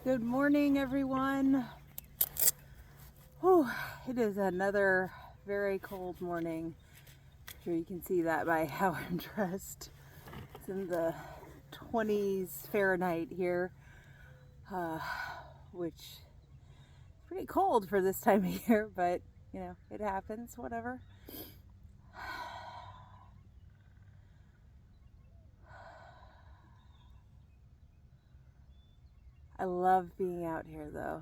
Good morning, everyone. Whew, it is another very cold morning. I'm sure you can see that by how I'm dressed. It's in the 20s Fahrenheit here, which is pretty cold for this time of year, but it happens, whatever. I love being out here though.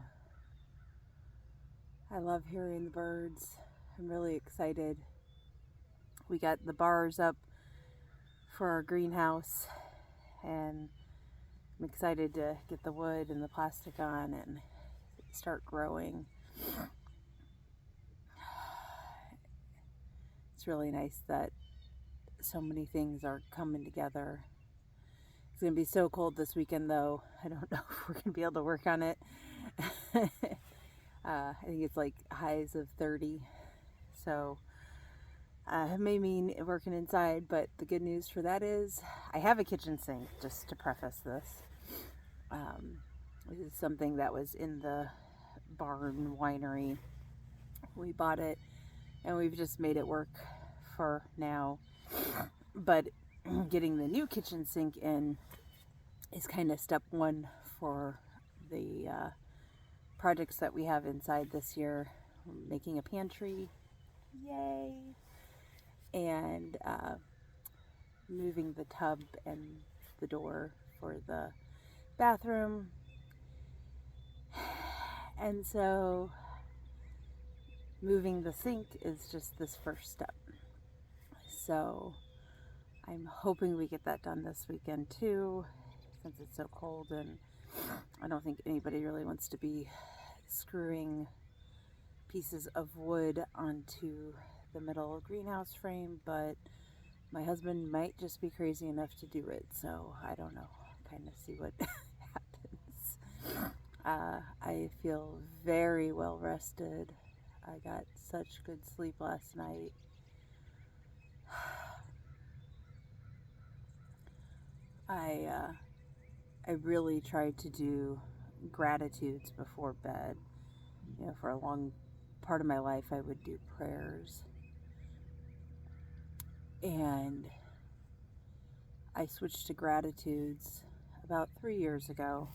I love hearing the birds. I'm really excited. We got the bars up for our greenhouse, and I'm excited to get the wood and the plastic on and start growing. It's really nice that so many things are coming together. It's going to be so cold this weekend though. I don't know if we're going to be able to work on it. I think it's like highs of 30. So it may mean working inside, but the good news for that is I have a kitchen sink, just to preface this. This is something that was in the barn winery. We bought it and we've just made it work for now. But getting the new kitchen sink in is kind of step one for the projects that we have inside this year. We're making a pantry, yay, and moving the tub and the door for the bathroom. And so moving the sink is just this first step. So I'm hoping we get that done this weekend too, since it's so cold, and I don't think anybody really wants to be screwing pieces of wood onto the metal greenhouse frame, but my husband might just be crazy enough to do it, so I don't know. Kind of see what happens. I feel very well rested. I got such good sleep last night. I really tried to do gratitudes before bed. For a long part of my life, I would do prayers. And I switched to gratitudes about 3 years ago.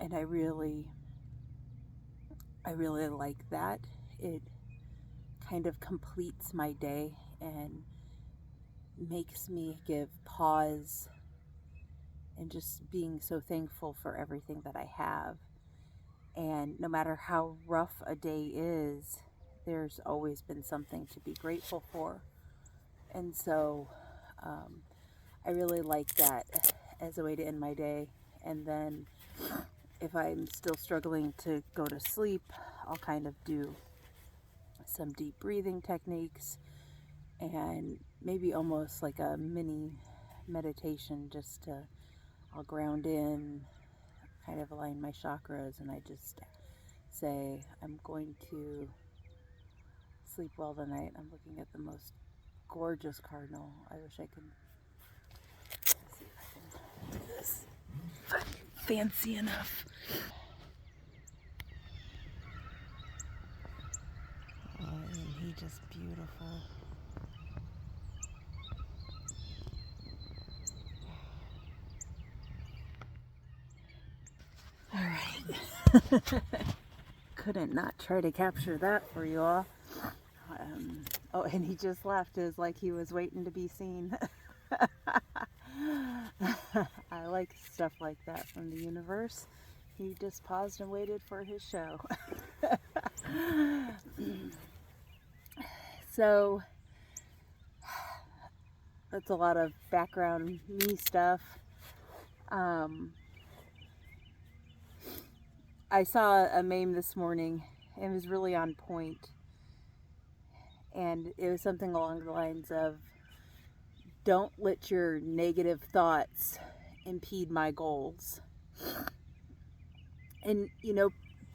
And I really like that. It kind of completes my day and makes me give pause and just being so thankful for everything that I have. And no matter how rough a day is, there's always been something to be grateful for. And so I really like that as a way to end my day. And then if I'm still struggling to go to sleep, I'll kind of do some deep breathing techniques and maybe almost like a mini meditation, just to, I'll ground in, kind of align my chakras, and I just say, I'm going to sleep well tonight. I'm looking at the most gorgeous cardinal. I wish I could see if I can do this fancy enough. Oh, isn't he just beautiful? All right. Couldn't not try to capture that for you all. Oh, and he just laughed as like he was waiting to be seen. I like stuff like that from the universe. He just paused and waited for his show. So that's a lot of background me stuff. I saw a meme this morning, and it was really on point. And it was something along the lines of, don't let your negative thoughts impede my goals. And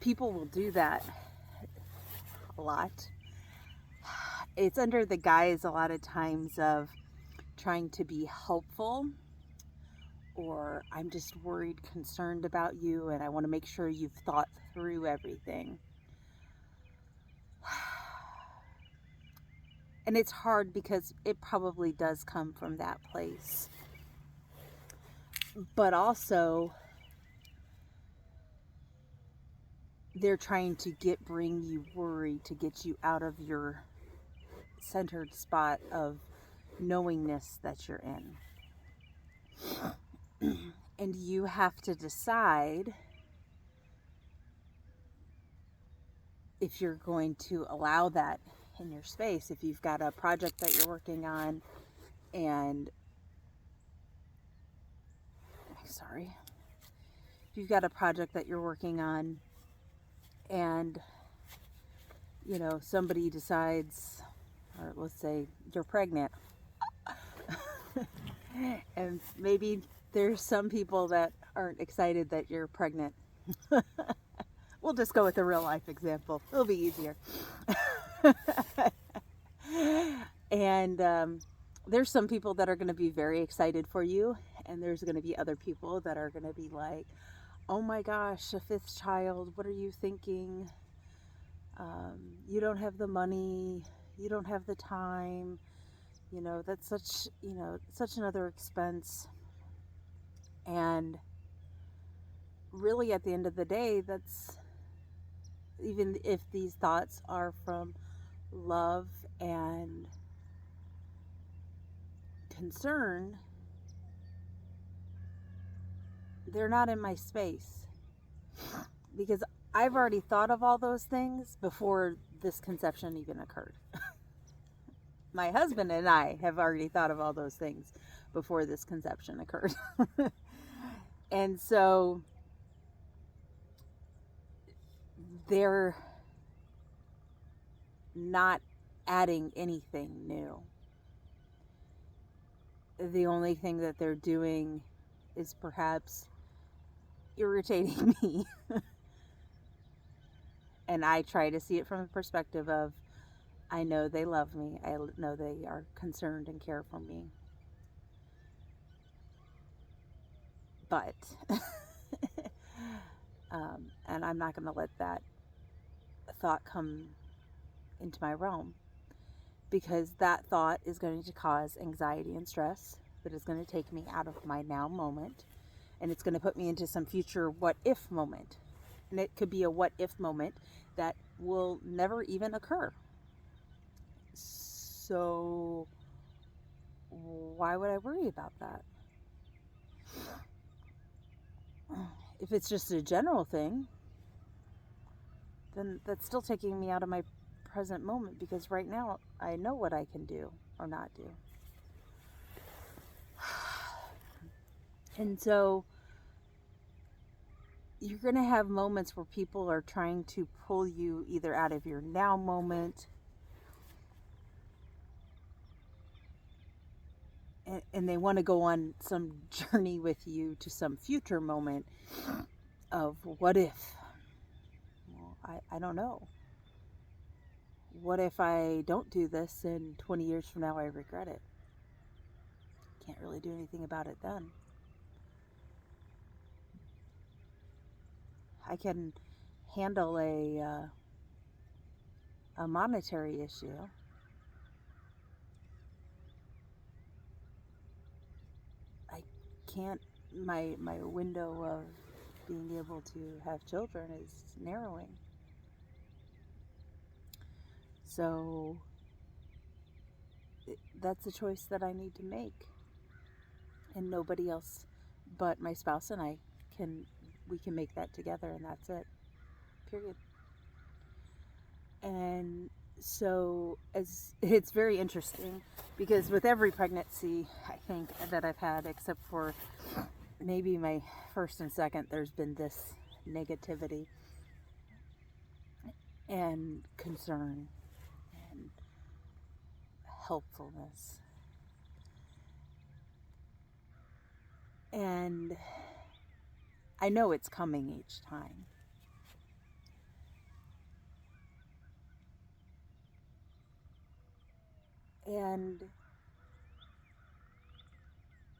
people will do that a lot. It's under the guise a lot of times of trying to be helpful or I'm just worried, concerned about you, and I want to make sure you've thought through everything. And it's hard because it probably does come from that place. But also, they're trying to bring you worry to get you out of your centered spot of knowingness that you're in. And you have to decide if you're going to allow that in your space. If you've got a project that you're working on and if you've got a project that you're working on and somebody decides, or let's say you're pregnant, and maybe there's some people that aren't excited that you're pregnant. We'll just go with a real life example. It'll be easier. And there's some people that are going to be very excited for you, and there's going to be other people that are going to be like, oh my gosh, a fifth child, what are you thinking? You don't have the money, you don't have the time, that's such another expense. And really, at the end of the day, that's, even if these thoughts are from love and concern, they're not in my space, because I've already thought of all those things before this conception even occurred. My husband and I have already thought of all those things before this conception occurred. And so they're not adding anything new. The only thing that they're doing is perhaps irritating me. And I try to see it from the perspective of, I know they love me. I know they are concerned and care for me. But, and I'm not going to let that thought come into my realm, because that thought is going to cause anxiety and stress that is going to take me out of my now moment, and it's going to put me into some future what if moment. And it could be a what if moment that will never even occur. So why would I worry about that? If it's just a general thing, then that's still taking me out of my present moment, because right now I know what I can do or not do. And so you're going to have moments where people are trying to pull you either out of your now moment, and they want to go on some journey with you to some future moment of what if. Well, I don't know. What if I don't do this and 20 years from now I regret it? Can't really do anything about it then. I can handle a monetary issue. I can't, my window of being able to have children is narrowing. So that's a choice that I need to make. And nobody else but my spouse and I we can make that together, and that's it. Period. And so it's very interesting, because with every pregnancy, I think, that I've had, except for maybe my first and second, there's been this negativity and concern and helpfulness. And I know it's coming each time. And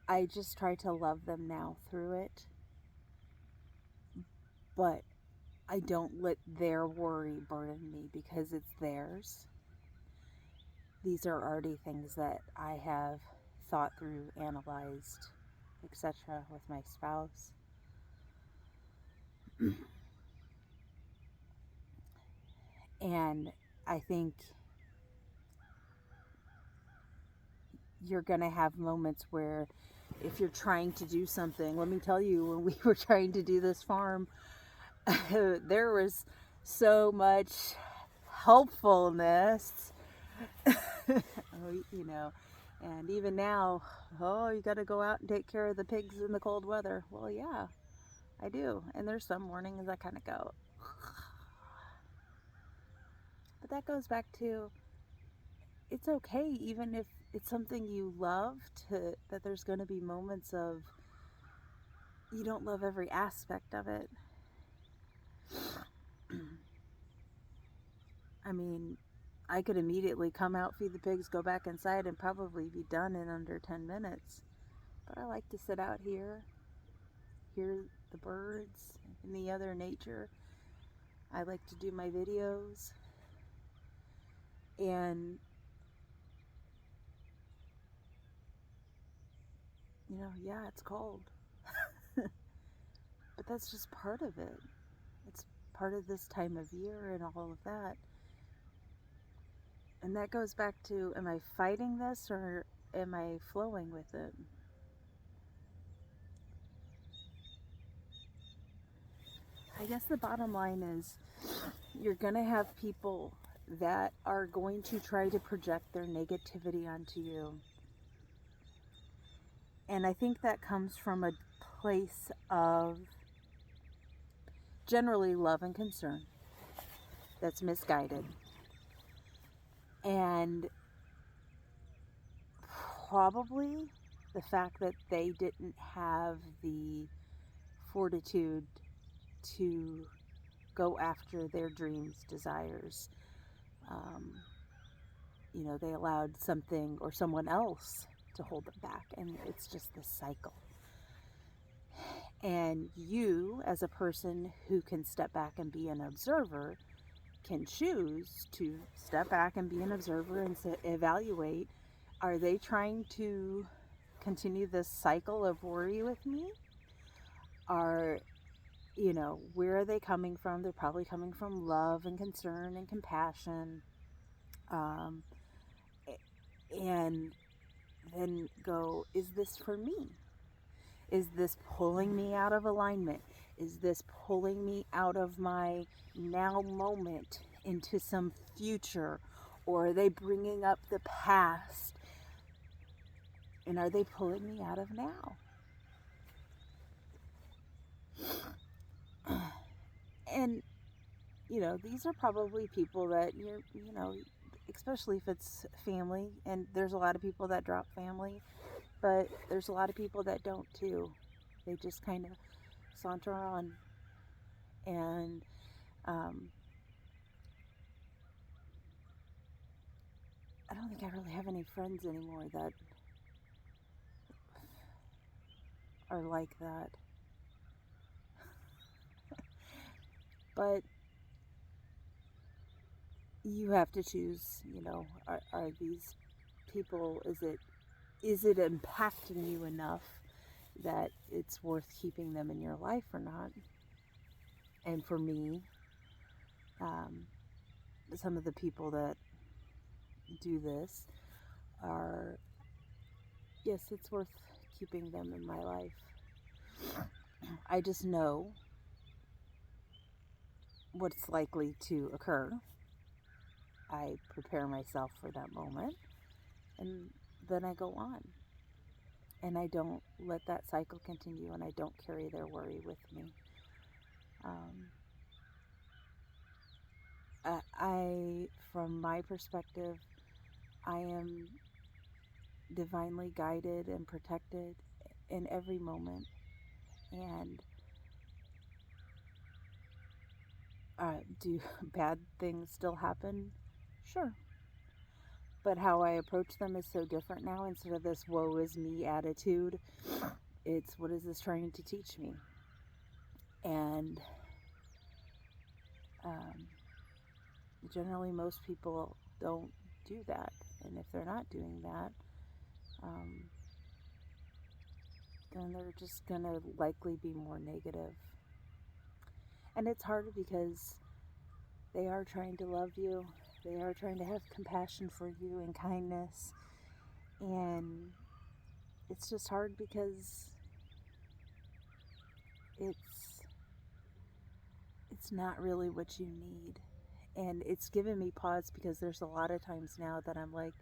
I just try to love them now through it, but I don't let their worry burden me because it's theirs. These are already things that I have thought through, analyzed, etc. with my spouse. And I think you're going to have moments where if you're trying to do something, let me tell you, when we were trying to do this farm, there was so much helpfulness. You know, and even now, oh, you got to go out and take care of the pigs in the cold weather. Well, yeah, I do. And there's some mornings I kind of go, but that goes back to, it's okay, even if it's something you love, to that there's going to be moments of you don't love every aspect of it. I mean, I could immediately come out, feed the pigs, go back inside, and probably be done in under 10 minutes. But I like to sit out here, hear the birds and the other nature. I like to do my videos. And, you know, yeah, it's cold. But that's just part of it. It's part of this time of year and all of that. And that goes back to, am I fighting this or am I flowing with it? I guess the bottom line is you're going to have people that are going to try to project their negativity onto you. And I think that comes from a place of generally love and concern that's misguided. And probably the fact that they didn't have the fortitude to go after their dreams, desires. You know, they allowed something or someone else to hold them back, and it's just this cycle. And you, as a person who can step back and be an observer, can choose to step back and be an observer and evaluate, are they trying to continue this cycle of worry with me? Are, you know, where are they coming from? They're probably coming from love and concern and compassion. And then go, is this for me? Is this pulling me out of alignment? Is this pulling me out of my now moment into some future? Or are they bringing up the past? And are they pulling me out of now? And, you know, these are probably people that you're, you know, especially if it's family, and there's a lot of people that drop family, but there's a lot of people that don't too. They just kind of saunter on. And I don't think I really have any friends anymore that are like that. But you have to choose, you know, are these people, is it impacting you enough that it's worth keeping them in your life or not? And for me, some of the people that do this are, yes, it's worth keeping them in my life. I just know what's likely to occur. I prepare myself for that moment, and then I go on. And I don't let that cycle continue, and I don't carry their worry with me. From my perspective, I am divinely guided and protected in every moment. And do bad things still happen? Sure. But how I approach them is so different now. Instead of this woe is me attitude, it's what is this trying to teach me? And generally, most people don't do that. And if they're not doing that, then they're just going to likely be more negative. And it's hard because they are trying to love you. They are trying to have compassion for you and kindness. And it's just hard because it's not really what you need. And it's given me pause because there's a lot of times now that I'm like,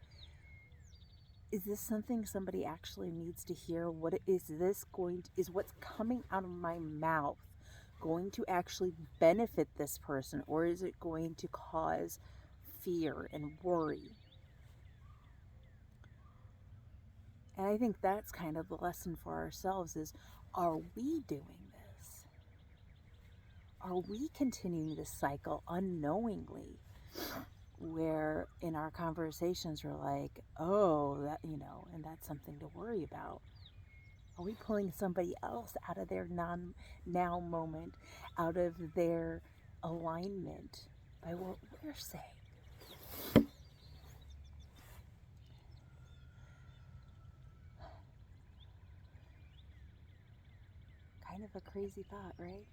is this something somebody actually needs to hear? What is this going to, is what's coming out of my mouth going to actually benefit this person, or is it going to cause fear and worry? And I think that's kind of the lesson for ourselves is, are we doing this? Are we continuing this cycle unknowingly, where in our conversations we're like, oh, that, and that's something to worry about? Are we pulling somebody else out of their now moment, out of their alignment by what we're saying? Kind of a crazy thought, right?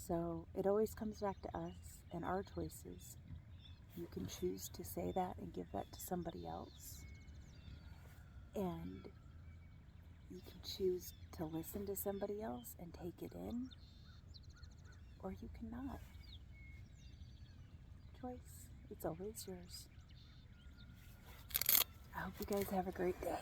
So it always comes back to us and our choices. You can choose to say that and give that to somebody else. And you can choose to listen to somebody else and take it in, or you cannot. Choice. It's always yours. I hope you guys have a great day.